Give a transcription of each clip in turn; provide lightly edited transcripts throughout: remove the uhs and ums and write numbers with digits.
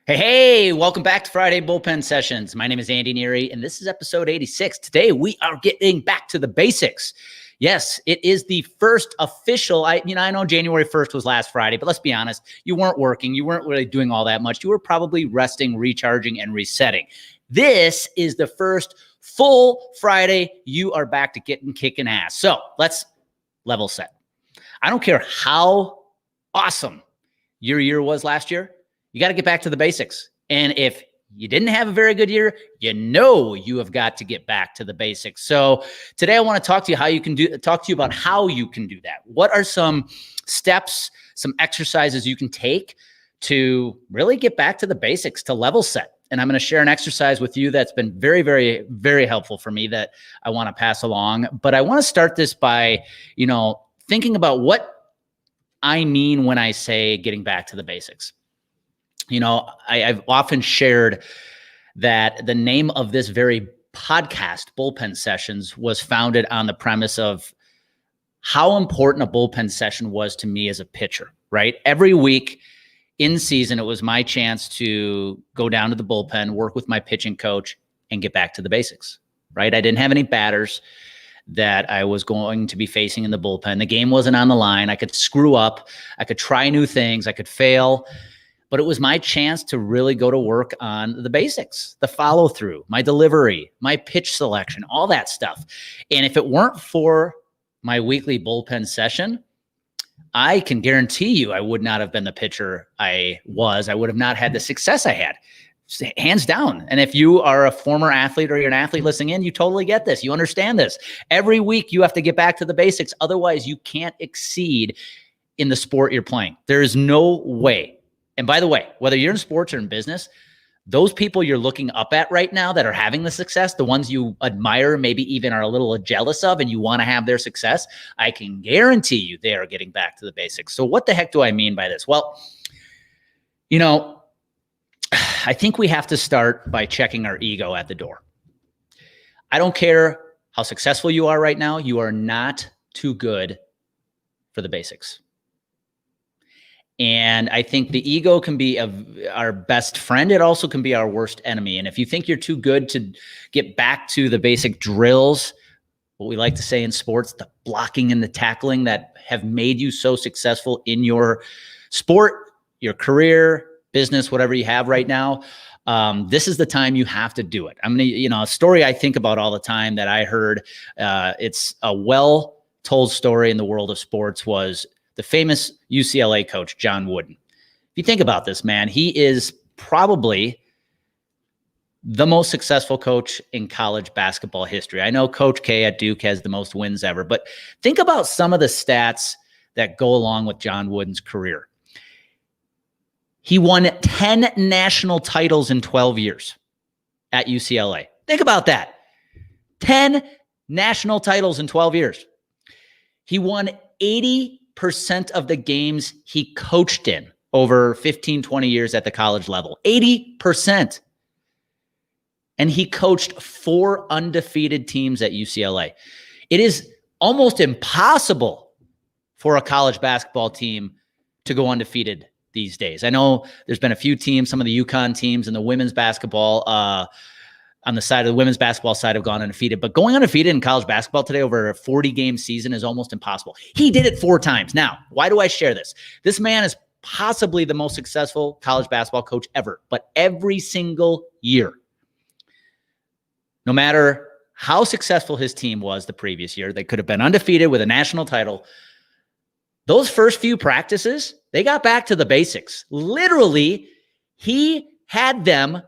Hey, welcome back to Friday Bullpen Sessions. My name is Andy Neary, and this is episode 86. Today, we are getting back to the basics. Yes, it is the first official. I know January 1st was last Friday, but let's be honest, you weren't working. You weren't really doing all that much. You were probably resting, recharging, and resetting. This is the first full Friday. You are back to getting kicking ass. So let's level set. I don't care how awesome your year was last year. You got to get back to the basics. And if you didn't have a very good year, you have got to get back to the basics. So today I want to talk to you about how you can do that. What are some steps, some exercises you can take to really get back to the basics, to level set? And I'm going to share an exercise with you that's been very, very, very helpful for me that I want to pass along. But I want to start this by, thinking about what I mean when I say getting back to the basics. I've often shared that the name of this very podcast, Bullpen Sessions, was founded on the premise of how important a bullpen session was to me as a pitcher, right? Every week in season, it was my chance to go down to the bullpen, work with my pitching coach, and get back to the basics, right? I didn't have any batters that I was going to be facing in the bullpen. The game wasn't on the line. I could screw up. I could try new things. I could fail. But it was my chance to really go to work on the basics, the follow through, my delivery, my pitch selection, all that stuff. And if it weren't for my weekly bullpen session, I can guarantee you I would not have been the pitcher I was. I would have not had the success I had, hands down. And if you are a former athlete or you're an athlete listening in, you totally get this. You understand this. Every week you have to get back to the basics. Otherwise, you can't exceed in the sport you're playing. There is no way. And by the way, whether you're in sports or in business, those people you're looking up at right now that are having the success, the ones you admire, maybe even are a little jealous of, and you want to have their success, I can guarantee you they are getting back to the basics. So what the heck do I mean by this? Well, I think we have to start by checking our ego at the door. I don't care how successful you are right now. You are not too good for the basics. And I think the ego can be our best friend. It also can be our worst enemy. And if you think you're too good to get back to the basic drills, what we like to say in sports, the blocking and the tackling that have made you so successful in your sport, your career, business, whatever you have right now, this is the time you have to do it. I'm going to, a story I think about all the time that I heard, it's a well-told story in the world of sports, was the famous UCLA coach, John Wooden. If you think about this, man, he is probably the most successful coach in college basketball history. I know Coach K at Duke has the most wins ever, but think about some of the stats that go along with John Wooden's career. He won 10 national titles in 12 years at UCLA. Think about that. 10 national titles in 12 years. He won 80% of the games he coached in over 15, 20 years at the college level. 80%. And he coached 4 undefeated teams at UCLA. It is almost impossible for a college basketball team to go undefeated these days. I know there's been a few teams, some of the UConn teams and the women's basketball on the side of the women's basketball side have gone undefeated, but going undefeated in college basketball today over a 40-game season is almost impossible. He did it 4 times. Now, why do I share this? This man is possibly the most successful college basketball coach ever, but every single year, no matter how successful his team was the previous year, they could have been undefeated with a national title. Those first few practices, they got back to the basics. Literally, he had them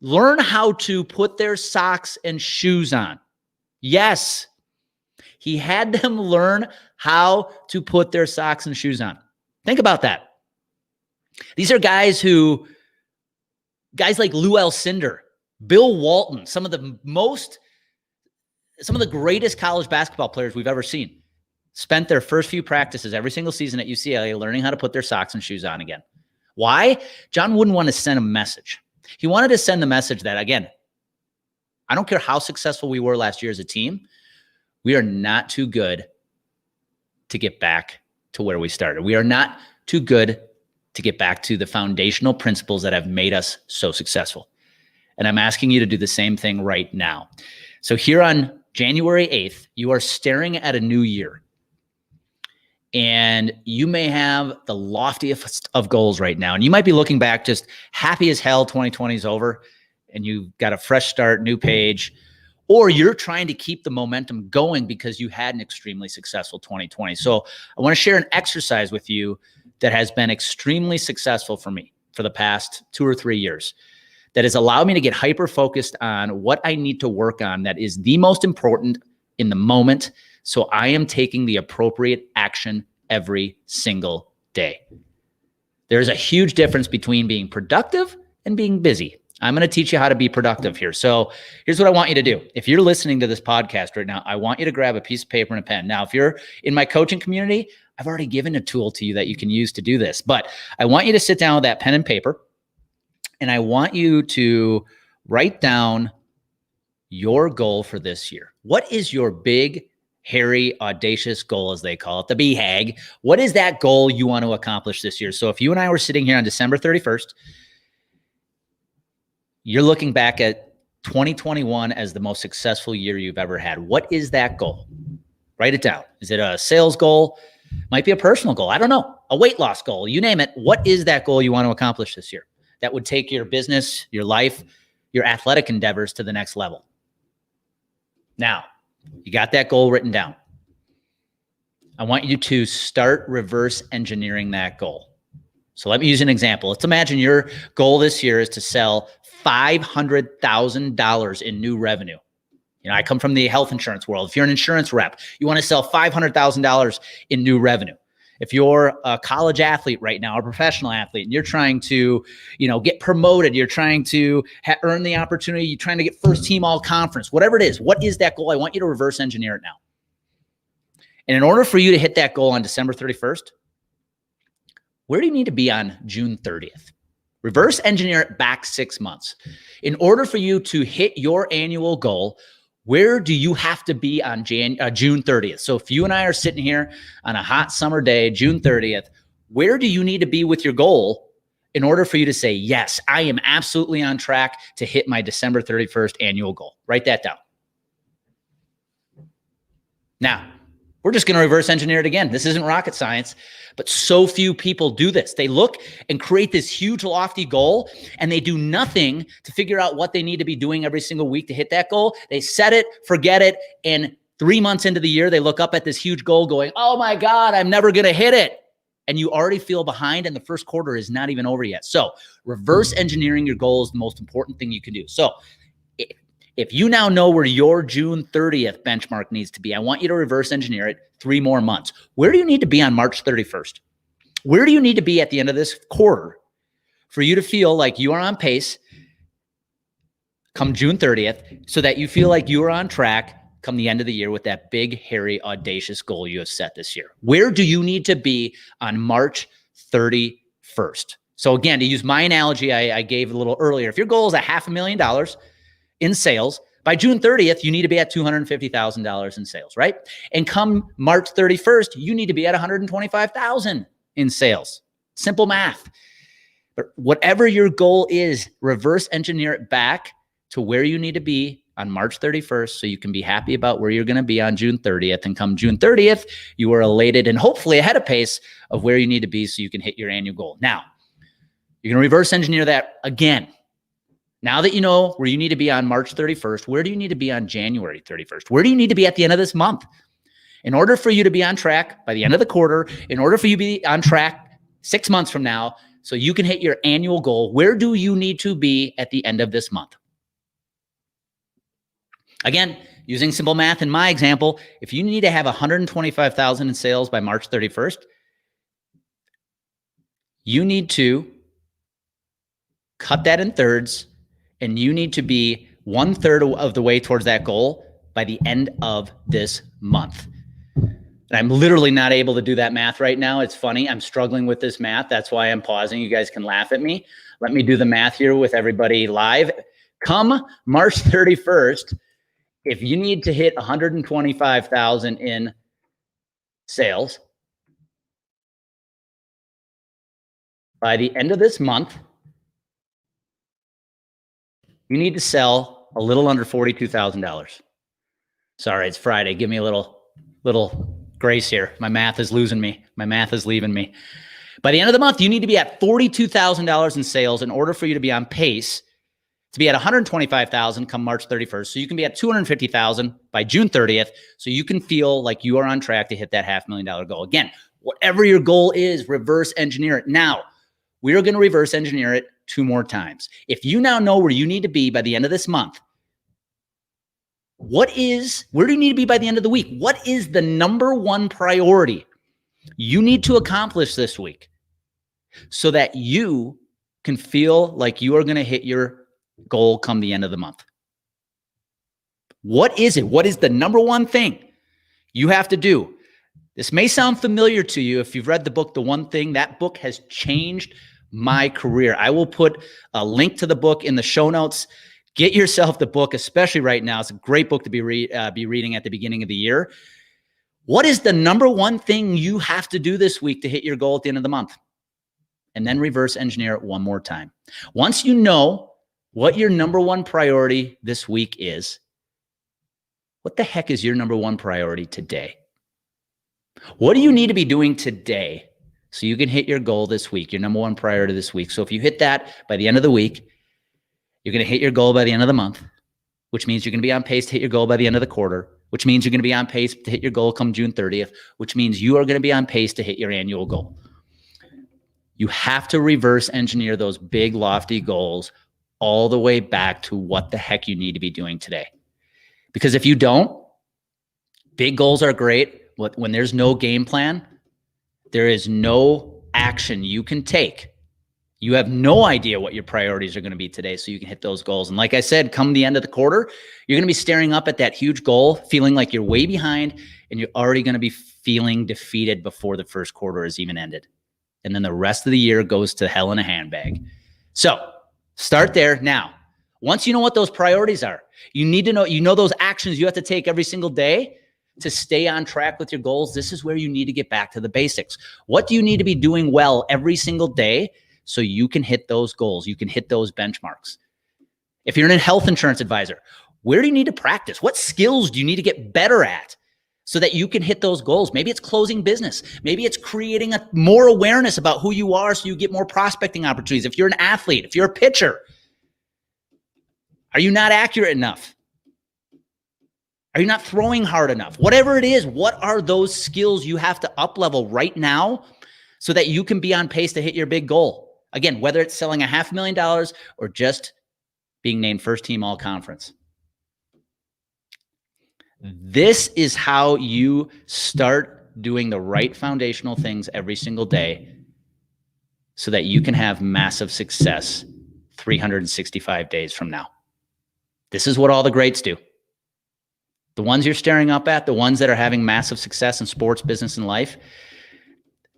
learn how to put their socks and shoes on. Yes, he had them learn how to put their socks and shoes on. Think about that. These are guys like Lou Alcindor, Bill Walton, some of the greatest college basketball players we've ever seen, spent their first few practices every single season at UCLA learning how to put their socks and shoes on again. Why? John wouldn't want to send a message. He wanted to send the message that, again, I don't care how successful we were last year as a team, we are not too good to get back to where we started. We are not too good to get back to the foundational principles that have made us so successful. And I'm asking you to do the same thing right now. So here on January 8th, you are staring at a new year. And you may have the loftiest of goals right now. And you might be looking back just happy as hell, 2020 is over, and you've got a fresh start, new page. Or you're trying to keep the momentum going because you had an extremely successful 2020. So I want to share an exercise with you that has been extremely successful for me for the past 2 or 3 years, that has allowed me to get hyper-focused on what I need to work on that is the most important in the moment. So I am taking the appropriate action every single day. There's a huge difference between being productive and being busy. I'm going to teach you how to be productive here. So here's what I want you to do. If you're listening to this podcast right now, I want you to grab a piece of paper and a pen. Now, if you're in my coaching community, I've already given a tool to you that you can use to do this. But I want you to sit down with that pen and paper, and I want you to write down your goal for this year. What is your big, hairy, audacious goal, as they call it, the BHAG? What is that goal you want to accomplish this year? So if you and I were sitting here on December 31st, you're looking back at 2021 as the most successful year you've ever had. What is that goal? Write it down. Is it a sales goal? Might be a personal goal. I don't know. A weight loss goal. You name it. What is that goal you want to accomplish this year that would take your business, your life, your athletic endeavors to the next level? Now, you got that goal written down. I want you to start reverse engineering that goal. So let me use an example. Let's imagine your goal this year is to sell $500,000 in new revenue. You know, I come from the health insurance world. If you're an insurance rep, you want to sell $500,000 in new revenue. If you're a college athlete right now, a professional athlete, and you're trying to, get promoted, you're trying to earn the opportunity, you're trying to get first team all conference, whatever it is, what is that goal? I want you to reverse engineer it now. And in order for you to hit that goal on December 31st, where do you need to be on June 30th? Reverse engineer it back 6 months. In order for you to hit your annual goal, where do you have to be on June 30th? So if you and I are sitting here on a hot summer day, June 30th, where do you need to be with your goal in order for you to say, yes, I am absolutely on track to hit my December 31st annual goal? Write that down. Now, we're just going to reverse engineer it again. This isn't rocket science, but so few people do this. They look and create this huge lofty goal, and they do nothing to figure out what they need to be doing every single week to hit that goal. They set it, forget it, and 3 months into the year, they look up at this huge goal going, oh my God, I'm never going to hit it. And you already feel behind, and the first quarter is not even over yet. So reverse engineering your goal is the most important thing you can do. So if you now know where your June 30th benchmark needs to be, I want you to reverse engineer it 3 more months. Where do you need to be on March 31st? Where do you need to be at the end of this quarter for you to feel like you are on pace come June 30th so that you feel like you are on track come the end of the year with that big, hairy, audacious goal you have set this year? Where do you need to be on March 31st? So again, to use my analogy I gave a little earlier, if your goal is $500,000 in sales, by June 30th, you need to be at $250,000 in sales, right? And come March 31st, you need to be at $125,000 in sales. Simple math. But whatever your goal is, reverse engineer it back to where you need to be on March 31st so you can be happy about where you're going to be on June 30th. And come June 30th, you are elated and hopefully ahead of pace of where you need to be so you can hit your annual goal. Now, you're going to reverse engineer that again. Now that you know where you need to be on March 31st, where do you need to be on January 31st? Where do you need to be at the end of this month? In order for you to be on track by the end of the quarter, in order for you to be on track 6 months from now, so you can hit your annual goal, where do you need to be at the end of this month? Again, using simple math in my example, if you need to have $125,000 in sales by March 31st, you need to cut that in thirds, and you need to be 1/3 of the way towards that goal by the end of this month. And I'm literally not able to do that math right now. It's funny. I'm struggling with this math. That's why I'm pausing. You guys can laugh at me. Let me do the math here with everybody live. Come March 31st, if you need to hit 125,000 in sales, by the end of this month, you need to sell a little under $42,000. Sorry, it's Friday. Give me a little grace here. My math is losing me. My math is leaving me. By the end of the month, you need to be at $42,000 in sales in order for you to be on pace to be at $125,000 come March 31st. So you can be at $250,000 by June 30th. So you can feel like you are on track to hit that $500,000 goal. Again, whatever your goal is, reverse engineer it. Now, we are going to reverse engineer it 2 more times. If you now know where you need to be by the end of this month, where do you need to be by the end of the week? What is the number one priority you need to accomplish this week so that you can feel like you are going to hit your goal come the end of the month? What is it? What is the number one thing you have to do? This may sound familiar to you if you've read the book, The One Thing. That book has changed my career. I will put a link to the book in the show notes. Get yourself the book, especially right now. It's a great book to be reading at the beginning of the year. What is the number one thing you have to do this week to hit your goal at the end of the month? And then reverse engineer it one more time. Once you know what your number one priority this week is, what the heck is your number one priority today? What do you need to be doing today so you can hit your goal this week, your number one priority this week? So if you hit that by the end of the week, you're going to hit your goal by the end of the month, which means you're going to be on pace to hit your goal by the end of the quarter, which means you're going to be on pace to hit your goal come June 30th, which means you are going to be on pace to hit your annual goal. You have to reverse engineer those big, lofty goals all the way back to what the heck you need to be doing today. Because if you don't, big goals are great. When there's no game plan, there is no action you can take. You have no idea what your priorities are going to be today so you can hit those goals. And like I said, come the end of the quarter, you're going to be staring up at that huge goal, feeling like you're way behind, and you're already going to be feeling defeated before the first quarter has even ended. And then the rest of the year goes to hell in a handbag. So start there now. Once you know what those priorities are, you need to know, those actions you have to take every single day to stay on track with your goals. This is where you need to get back to the basics. What do you need to be doing well every single day so you can hit those goals? You can hit those benchmarks. If you're a health insurance advisor, where do you need to practice? What skills do you need to get better at so that you can hit those goals? Maybe it's closing business. Maybe it's creating more awareness about who you are so you get more prospecting opportunities. If you're an athlete, if you're a pitcher, are you not accurate enough? Are you not throwing hard enough? Whatever it is, what are those skills you have to up-level right now so that you can be on pace to hit your big goal? Again, whether it's selling $500,000 or just being named first team all conference. This is how you start doing the right foundational things every single day so that you can have massive success 365 days from now. This is what all the greats do. The ones you're staring up at, the ones that are having massive success in sports, business, and life,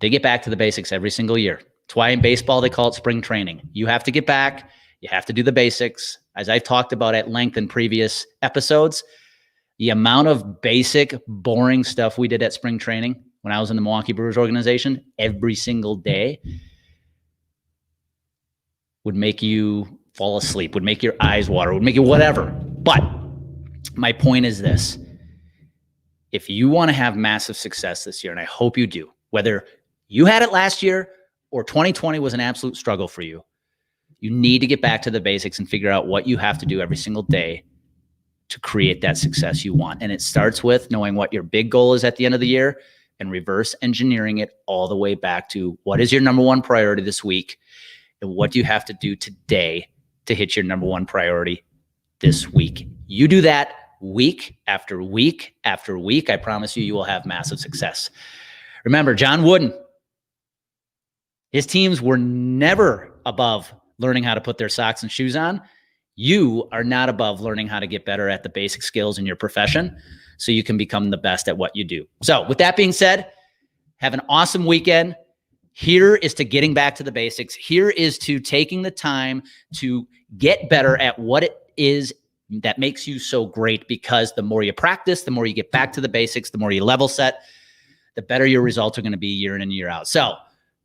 they get back to the basics every single year. That's why in baseball, they call it spring training. You have to get back. You have to do the basics. As I've talked about at length in previous episodes, the amount of basic, boring stuff we did at spring training when I was in the Milwaukee Brewers organization every single day would make you fall asleep, would make your eyes water, would make you whatever. But my point is this. If you want to have massive success this year, and I hope you do, whether you had it last year or 2020 was an absolute struggle for you, you need to get back to the basics and figure out what you have to do every single day to create that success you want. And it starts with knowing what your big goal is at the end of the year and reverse engineering it all the way back to what is your number one priority this week and what do you have to do today to hit your number one priority this week. You do that week after week after week. I promise you, you will have massive success. Remember, John Wooden, his teams were never above learning how to put their socks and shoes on. You are not above learning how to get better at the basic skills in your profession so you can become the best at what you do. So with that being said, have an awesome weekend. Here is to getting back to the basics. Here is to taking the time to get better at what it is that makes you so great, because the more you practice, the more you get back to the basics, the more you level set, the better your results are going to be year in and year out. So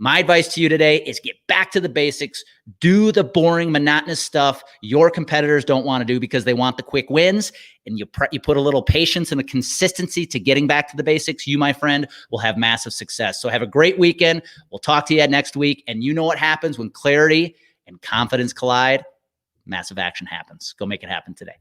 My advice to you today is get back to the basics. Do the boring, monotonous stuff your competitors don't want to do because they want the quick wins. And you put a little patience and a consistency to getting back to the basics. You, my friend, will have massive success. So have a great weekend. We'll talk to you next week. And you know what happens when clarity and confidence collide? Massive action happens. Go make it happen today.